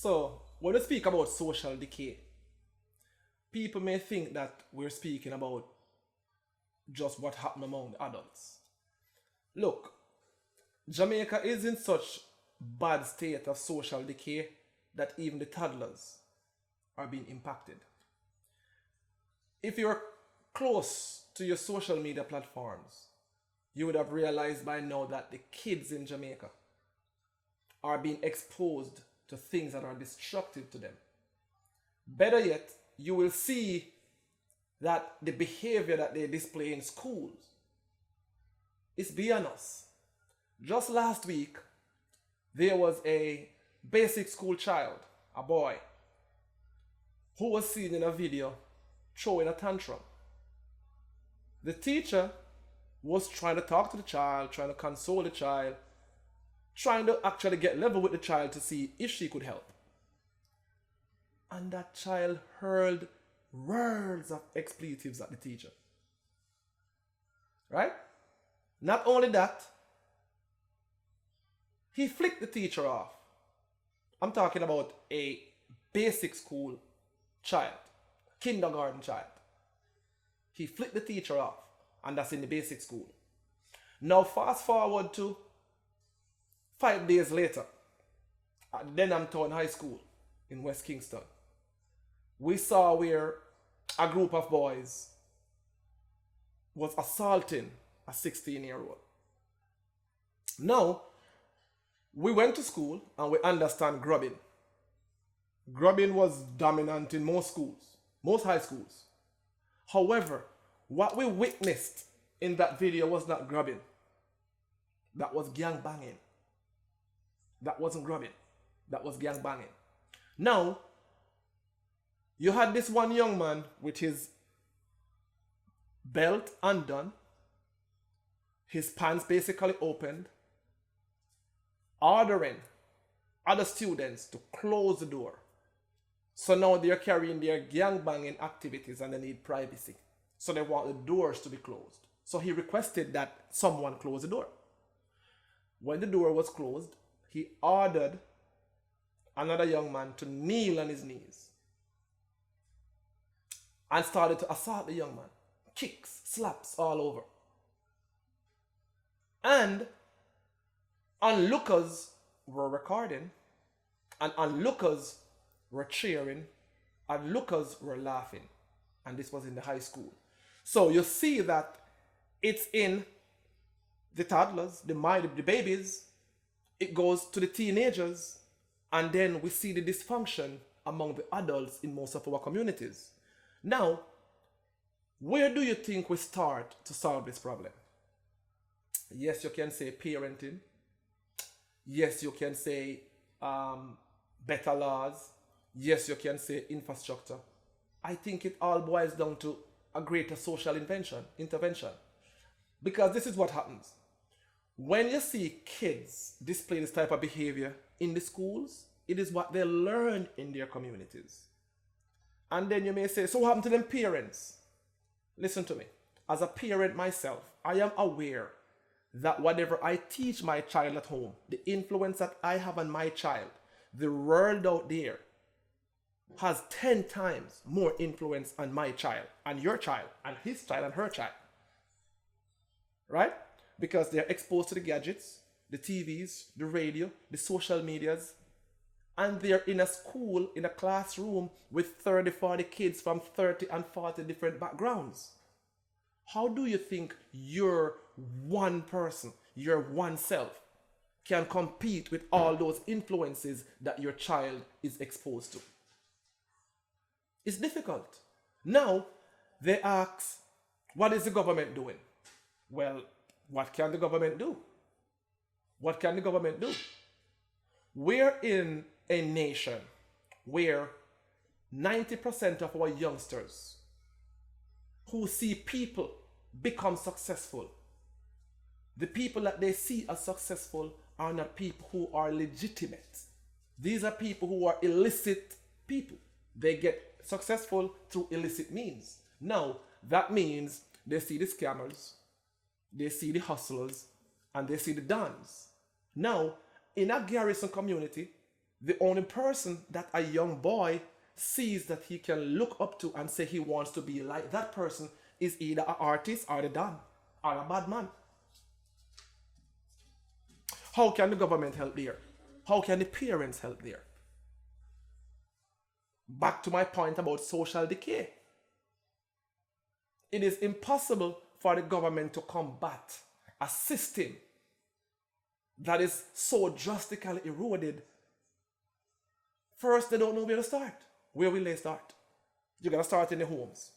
So, when we speak about social decay, people may think that we're speaking about just what happened among the adults. Look, Jamaica is in such bad state of social decay that even the toddlers are being impacted. If you're close to your social media platforms, you would have realized by now that the kids in Jamaica are being exposed to things that are destructive to them. Better yet, you will see that the behavior that they display in schools is beyond us. Just last week, there was a basic school child, a boy, who was seen in a video throwing a tantrum. The teacher was trying to talk to the child, trying to console the child, trying to actually get level with the child to see if she could help. And that child hurled words of expletives at the teacher. Right? Not only that, he flicked the teacher off. I'm talking about a basic school child, kindergarten child. He flicked the teacher off, and that's in the basic school. Now, fast forward to 5 days later, at Denham Town High School in West Kingston. We saw where a group of boys was assaulting a 16-year-old. Now, we went to school and we understand grubbing. Grubbing was dominant in most schools, most high schools. However, what we witnessed in that video was not grubbing. That was gang banging. That wasn't grubbing. That was gang banging. Now, you had this one young man with his belt undone, his pants basically opened, ordering other students to close the door. So now they're carrying their gang banging activities and they need privacy. So they want the doors to be closed. So he requested that someone close the door. When the door was closed, he ordered another young man to kneel on his knees and started to assault the young man. Kicks, slaps all over. And onlookers were recording, and onlookers were cheering, onlookers were laughing. And this was in the high school. So you see that it's in the toddlers, the babies, it goes to the teenagers, and then we see the dysfunction among the adults in most of our communities. Now, where do you think we start to solve this problem? Yes, you can say parenting. Yes, you can say better laws. Yes, you can say infrastructure. I think it all boils down to a greater social intervention. Because this is what happens. When you see kids display this type of behavior in the schools, it is what they learn in their communities. And then you may say, so what happened to them parents? Listen to me. As a parent myself, I am aware that whatever I teach my child at home, the influence that I have on my child, the world out there has 10 times more influence on my child, and your child, and his child, and her child. Right? Because they're exposed to the gadgets, the TVs, the radio, the social medias, and they're in a school, in a classroom with 30, 40 kids from 30 and 40 different backgrounds. How do you think your one person, your one self, can compete with all those influences that your child is exposed to? It's difficult. Now, they ask, what is the government doing? Well, what can the government do? What can the government do? We're in a nation where 90% of our youngsters who see people become successful, the people that they see as successful are not people who are legitimate. These are people who are illicit people. They get successful through illicit means. Now, that means they see the scammers, they see the hustlers, and they see the dons. Now, in a garrison community, The only person that a young boy sees that he can look up to and say he wants to be like that person is either an artist or the don or a bad man. How can the government help there? How can the parents help there? Back to my point about social decay. It is impossible for the government to combat a system that is so drastically eroded. First, they don't know where to start. Where will they start? You're going to start in the homes.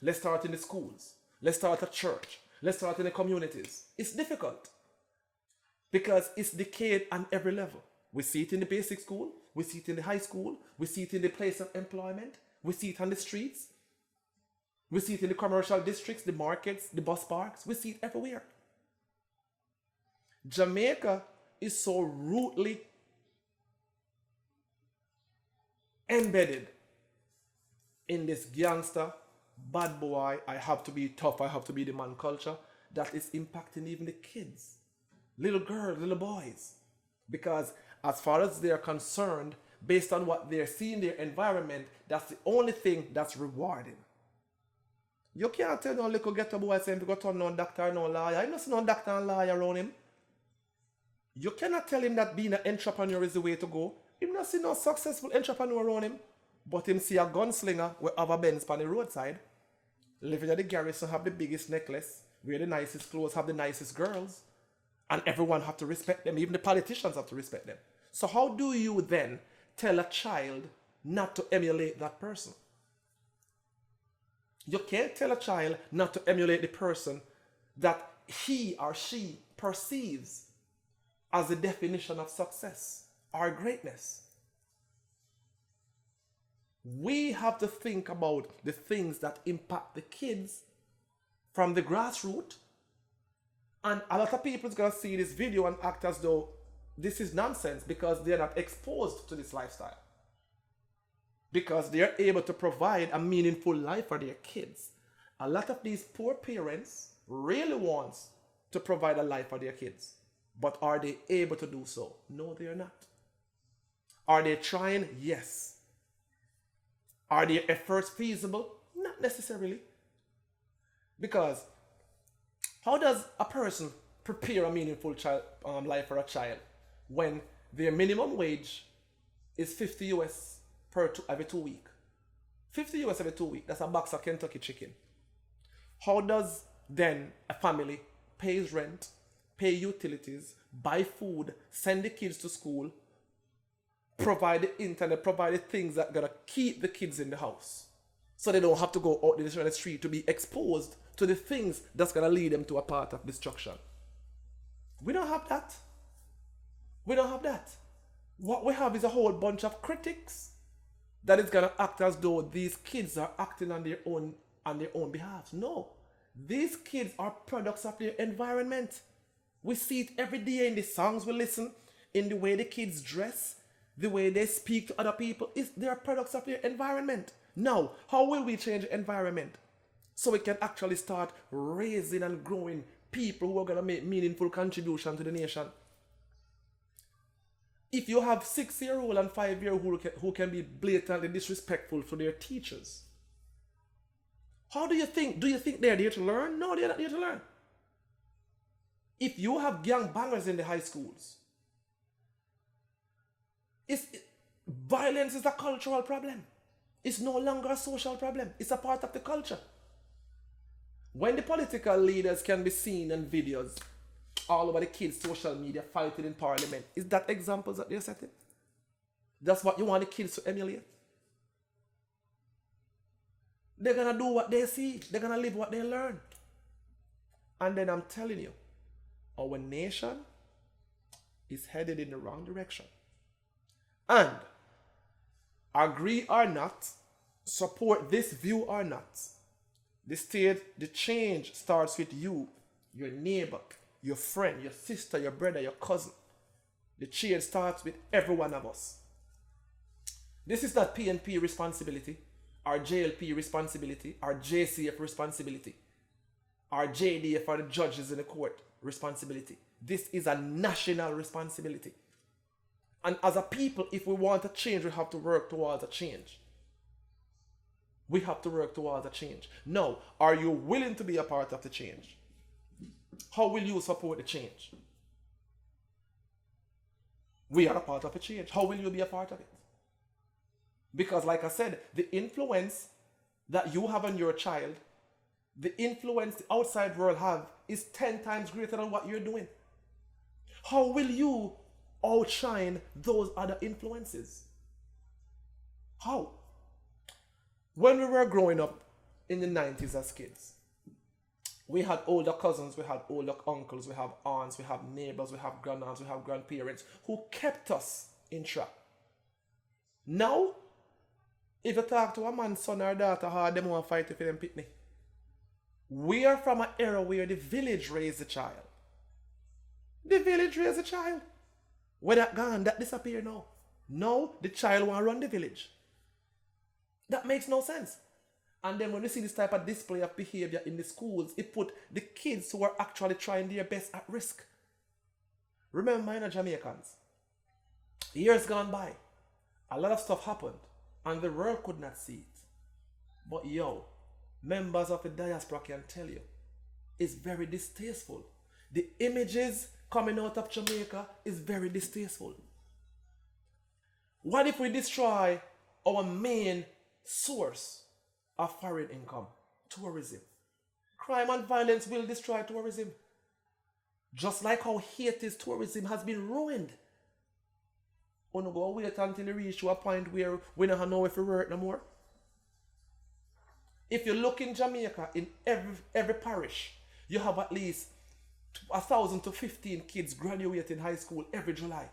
Let's start in the schools. Let's start at church. Let's start in the communities. It's difficult because it's decayed on every level. We see it in the basic school. We see it in the high school. We see it in the place of employment. We see it on the streets. We see it in the commercial districts, the markets, the bus parks. We see it everywhere. Jamaica is so rooted embedded in this gangster, bad boy, I have to be tough, I have to be the man culture that is impacting even the kids, little girls, little boys. Because as far as they're concerned, based on what they're seeing in their environment, that's the only thing that's rewarding. You can't tell no little ghetto boy saying to go turn no doctor, no lawyer. I don't see no doctor and lawyer around him. You cannot tell him that being an entrepreneur is the way to go. He not see no successful entrepreneur around him. But him see a gunslinger with other Benz on the roadside, living at the garrison, have the biggest necklace, wear the nicest clothes, have the nicest girls, and everyone have to respect them. Even the politicians have to respect them. So how do you then tell a child not to emulate that person? You can't tell a child not to emulate the person that he or she perceives as the definition of success or greatness. We have to think about the things that impact the kids from the grassroots. And a lot of people is going to see this video and act as though this is nonsense because they're not exposed to this lifestyle. Because they're able to provide a meaningful life for their kids. A lot of these poor parents really want to provide a life for their kids. But are they able to do so? No, they are not. Are they trying? Yes. Are their efforts feasible? Not necessarily. Because how does a person prepare a meaningful life for a child when their minimum wage is 50 US every 2 weeks? 50 US every 2 weeks. That's a box of Kentucky chicken. How does then a family pay rent, pay utilities, buy food, send the kids to school, provide the internet, provide the things that are going to keep the kids in the house so they don't have to go out in the street to be exposed to the things that's going to lead them to a path of destruction? We don't have that. We don't have that. What we have is a whole bunch of critics that is going to act as though these kids are acting on their own behalf. No. These kids are products of their environment. We see it every day in the songs we listen, in the way the kids dress, the way they speak to other people. They are products of their environment. Now, how will we change the environment so we can actually start raising and growing people who are going to make meaningful contribution to the nation? If you have 6-year-old and 5-year-old who can be blatantly disrespectful to their teachers, how do you think? Do you think they're there to learn? No, they're not there to learn. If you have gang bangers in the high schools, violence is a cultural problem. It's no longer a social problem. It's a part of the culture. When the political leaders can be seen in videos all over the kids' social media fighting in parliament, is that examples that they're setting? That's what you want the kids to emulate. They're going to do what they see. They're going to live what they learn. And then I'm telling you, our nation is headed in the wrong direction. And agree or not, support this view or not, the change starts with you, your neighbor, your friend, your sister, your brother, your cousin. The change starts with every one of us. This is not PNP responsibility, our JLP responsibility, our JCF responsibility, our JDF for the judges in the court responsibility. This is a national responsibility. And as a people, if we want a change, we have to work towards a change. We have to work towards a change. Now, are you willing to be a part of the change? How will you support the change? We are a part of a change. How will you be a part of it? Because like I said, the influence that you have on your child, the influence the outside world have is 10 times greater than what you're doing. How will you outshine those other influences? How? When we were growing up in the 90s as kids, we had older cousins, we had older uncles, we have aunts, we have neighbors, we have grandparents, we have grandparents who kept us in track. Now, if you talk to a man's son or daughter, how them want to fight for them pitney. We are from an era where the village raised the child. The village raised the child. Where that gone, that disappear now. Now, the child want to run the village. That makes no sense. And then when you see this type of display of behavior in the schools, it put the kids who are actually trying their best at risk. Remember, mine Jamaicans. Years gone by, a lot of stuff happened, and the world could not see it. But yo, members of the diaspora can tell you, it's very distasteful. The images coming out of Jamaica is very distasteful. What if we destroy our main source of foreign income? Tourism. Crime and violence will destroy tourism. Just like how Haiti's tourism has been ruined. We don't go wait until you reach to a point where we don't know if we work no more. If you look in Jamaica, in every parish, you have at least 1,000 to 15 kids graduating high school every July.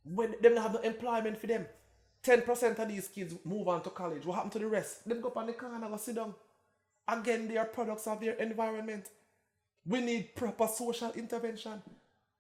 When they don't have no employment for them, 10% of these kids move on to college. What happened to the rest? Them go up on the corner and go sit down. Again, they are products of their environment. We need proper social intervention.